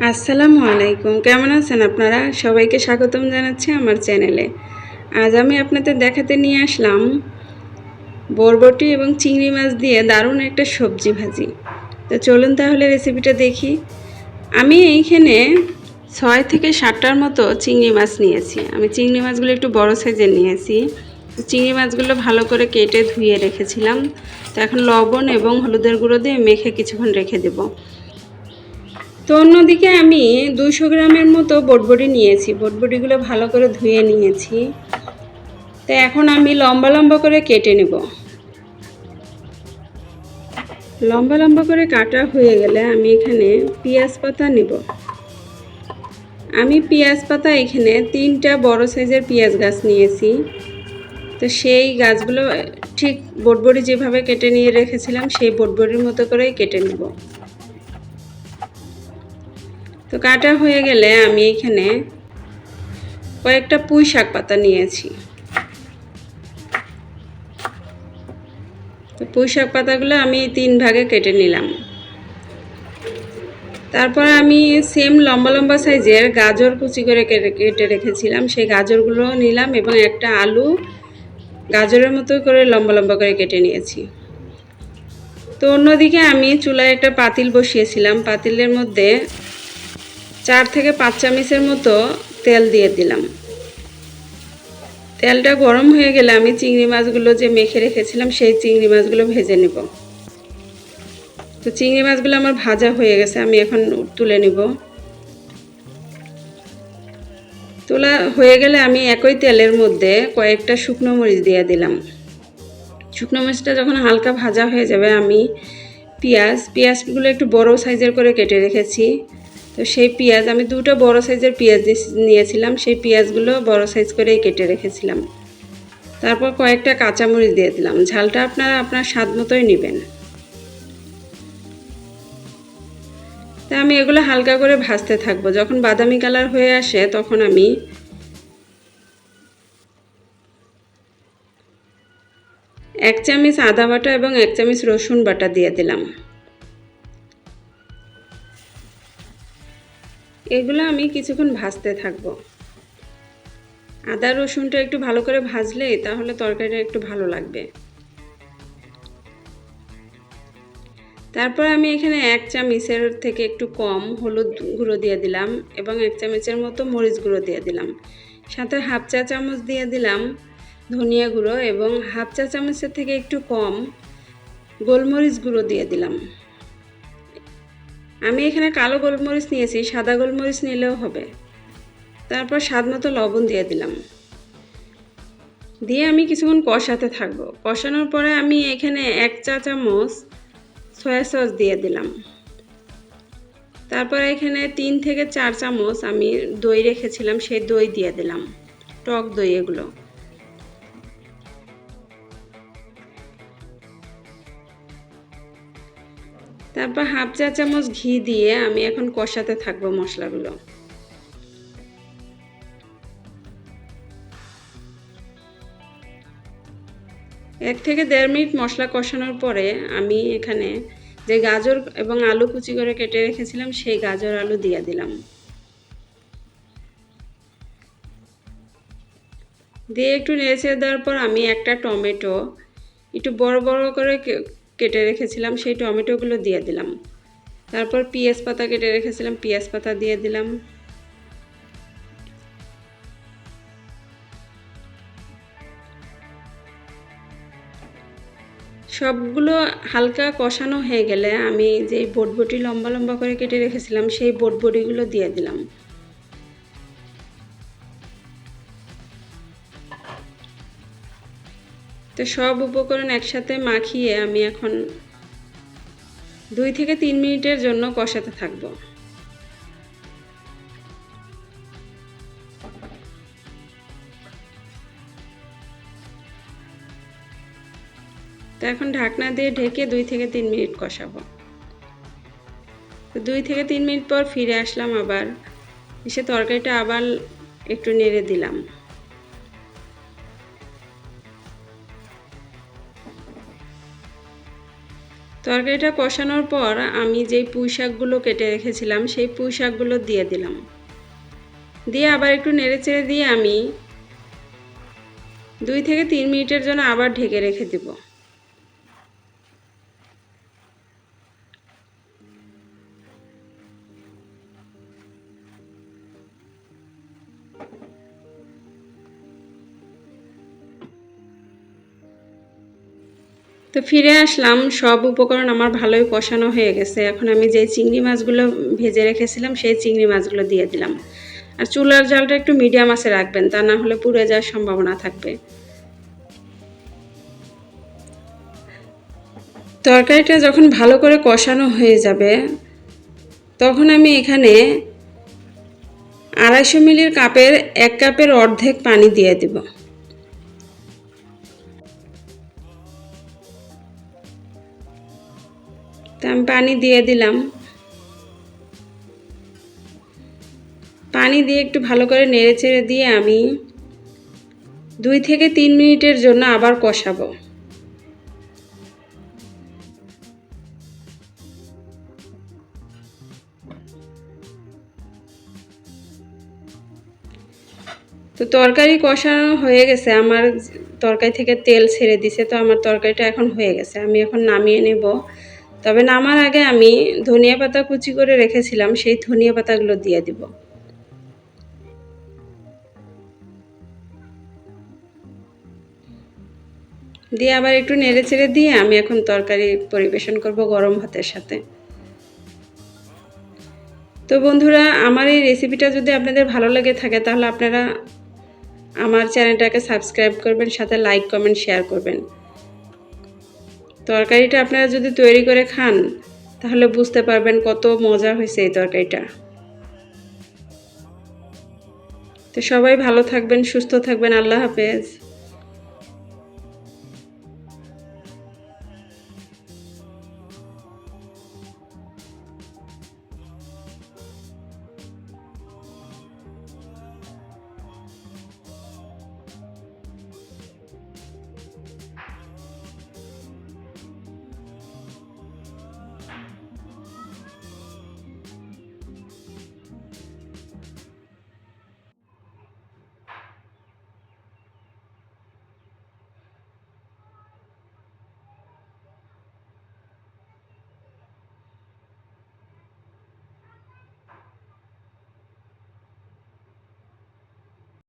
আসসালামু আলাইকুম। কেমন আছেন আপনারা? সবাইকে স্বাগতম জানাচ্ছি আমার চ্যানেলে। আজ আমি আপনাদের দেখাতে নিয়ে আসলাম বরবটি এবং চিংড়ি মাছ দিয়ে দারুণ একটা সবজি ভাজি। তো চলুন তাহলে রেসিপিটা দেখি। আমি এইখানে 6 থেকে 7টার মতো চিংড়ি মাছ নিয়েছি। আমি চিংড়ি মাছগুলো একটু বড় সাইজের নিয়েছি। চিংড়ি মাছগুলো ভালো করে কেটে ধুয়ে রেখেছিলাম। তো এখন লবণ এবং হলুদের গুঁড়ো দিয়ে মেখে কিছুক্ষণ রেখে দেব। তো অন্যদিকে আমি 200 গ্রামের মতো বটবটি নিয়েছি। বটবটিগুলো ভালো করে ধুয়ে নিয়েছি। তো এখন আমি লম্বা লম্বা করে কেটে নেব। লম্বা লম্বা করে কাটা হয়ে গেলে আমি এখানে পেঁয়াজ পাতা নেব। আমি পেঁয়াজ পাতা এখানে 3টা বড় সাইজের পেঁয়াজ গাছ নিয়েছি। তো সেই গাছগুলো ঠিক বটবটি যেভাবে কেটে নিয়ে রেখেছিলাম সেই বটবটির মতো করেই কেটে নেব। তো কাটা হয়ে গেলে আমি এখানে কয়েকটা পুঁই শাক পাতা নিয়েছি। তো পুঁই শাক পাতাগুলো আমি 3 ভাগে কেটে নিলাম। তারপর আমি সেম লম্বা লম্বা সাইজের গাজর কুচি করে কেটে রেখেছিলাম, সেই গাজরগুলো নিলাম এবং একটা আলু গাজরের মতো করে লম্বা লম্বা করে কেটে নিয়েছি। তো অন্যদিকে আমি চুলায় একটা পাতিল বসিয়েছিলাম। পাতিলের মধ্যে 4 থেকে 5 চামচের মতো তেল দিয়ে দিলাম। তেলটা গরম হয়ে গেলে আমি চিংড়ি মাছগুলো যে মেখে রেখেছিলাম সেই চিংড়ি মাছগুলো ভেজে নেব। তো চিংড়ি মাছগুলো আমার ভাজা হয়ে গেছে, আমি এখন তুলে নেব। তোলা হয়ে গেলে আমি একই তেলের মধ্যে কয়েকটা শুকনো মরিচ দিয়ে দিলাম। শুকনো মরিচটা যখন হালকা ভাজা হয়ে যাবে আমি পেঁয়াজগুলো একটু বড় সাইজের করে কেটে রেখেছি। তো সেই পেঁয়াজ আমি 2টা বড় সাইজের পেঁয়াজ নিয়েছিলাম, সেই পেঁয়াজগুলো বড় সাইজ করেই কেটে রেখেছিলাম। তারপর কয়েকটা কাঁচামরিচ দিয়ে দিলাম। ঝালটা আপনারা আপনার স্বাদ মতোই নেবেন। তা আমি এগুলো হালকা করে ভাজতে থাকবো। যখন বাদামি কালার হয়ে আসে তখন আমি 1 চামচ আদা বাটা এবং 1 চামচ রসুন বাটা দিয়ে দিলাম। এগুলো আমি কিছুক্ষণ ভাজতে থাকবো। আদা রসুনটা একটু ভালো করে ভাজলেই তাহলে তরকারিটা একটু ভালো লাগবে। তারপর আমি এখানে 1 চামচের থেকে একটু কম হলুদ গুঁড়ো দিয়ে দিলাম এবং 1 চামচের মতো মরিচ গুঁড়ো দিয়ে দিলাম। সাথে হাফ চা চামচ দিয়ে দিলাম ধনিয়া গুঁড়ো এবং হাফ চা চামচের থেকে একটু কম গোলমরিচ গুঁড়ো দিয়ে দিলাম। আমি এখানে কালো গোলমরিচ নিয়েছি, সাদা গোলমরিচ নিলেও হবে। তারপর স্বাদ মতো লবণ দিয়ে দিলাম। দিয়ে আমি কিছুক্ষণ কষাতে থাকবো। কষানোর পরে আমি এখানে 1 চা চামচ সয়া সস দিয়ে দিলাম। তারপর এখানে 3 থেকে 4 চামচ আমি দই রেখেছিলাম, সেই দই দিয়ে দিলাম, টক দই এগুলো। তারপর হাফ চা চামচ ঘি দিয়ে আমি এখন কষাতে থাকবো মশলাগুলো। 1 থেকে 1.5 মিনিট মশলা কষানোর পরে আমি এখানে যে গাজর এবং আলু কুচি করে কেটে রেখেছিলাম সেই গাজর আলু দিয়ে দিলাম। দিয়ে একটু নেড়ে দেওয়ার পর আমি একটা টমেটো একটু বড় বড় করে কেটে রেখেছিলাম সেই টমেটোগুলো দিয়ে দিলাম। তারপর পেঁয়াজ পাতা কেটে রেখেছিলাম, পেঁয়াজ পাতা দিয়ে দিলাম। সবগুলো হালকা কষানো হয়ে গেলে আমি যে বটবটি লম্বা লম্বা করে কেটে রেখেছিলাম সেই বটবটিগুলো দিয়ে দিলাম। তো সব উপকরণ একসাথে মাখিয়ে আমি এখন 2 থেকে 3 মিনিটের জন্য কষাতে থাকবো। তো এখন ঢাকনা দিয়ে ঢেকে 2 থেকে 3 মিনিট কষাবো। তো 2 থেকে 3 মিনিট পর ফিরে আসলাম, আবার এসে তরকারিটা আবার একটু নেড়ে দিলাম। তরকারিটা কষানোর পর আমি যেই পুঁই শাকগুলো কেটে রেখেছিলাম সেই পুঁই শাকগুলো দিয়ে দিলাম, দিয়ে আবার একটু নেড়েচেড়ে দিয়ে আমি 2 থেকে 3 মিনিটের জন্য আবার ঢেকে রেখে দেব। তো ফিরে আসলাম, সব উপকরণ আমার ভালোই কষানো হয়ে গেছে। এখন আমি যে চিংড়ি মাছগুলো ভেজে রেখেছিলাম সেই চিংড়ি মাছগুলো দিয়ে দিলাম। আর চুলার জালটা একটু মিডিয়াম আঁচে রাখবেন, তা না হলে পুড়ে যাওয়ার সম্ভাবনা থাকবে। তরকারিটা যখন ভালো করে কষানো হয়ে যাবে তখন আমি এখানে 250 মিলির কাপের 1 কাপের অর্ধেক পানি দিয়ে দেব। তা আমি পানি দিয়ে দিলাম। পানি দিয়ে একটু ভালো করে নেড়েচেড়ে দিয়ে আমি 2 থেকে 3 মিনিটের জন্য আবার কষাবো। তো তরকারি কষানো হয়ে গেছে, আমার তরকারি থেকে তেল ছেড়ে দিছে। তো আমার তরকারিটা এখন হয়ে গেছে, আমি এখন নামিয়ে নেব। তবে নামার আগে আমি ধনিয়া পাতা কুচি করে রেখেছিলাম, সেই ধনিয়া পাতাগুলো দিয়ে দিব। দিয়ে আবার একটু নেড়েচেড়ে দিয়ে আমি এখন তরকারি পরিবেশন করব গরম ভাতের সাথে। তো বন্ধুরা, আমার এই রেসিপিটা যদি আপনাদের ভালো লেগে থাকে তাহলে আপনারা আমার চ্যানেলটাকে সাবস্ক্রাইব করবেন, সাথে লাইক কমেন্ট শেয়ার করবেন। তরকারিটা আপনারা যদি তৈরি করে খান তাহলে বুঝতে পারবেন কত মজা হয়েছে এই তরকারিটা। তো সবাই ভালো থাকবেন, সুস্থ থাকবেন। আল্লাহ হাফেজ।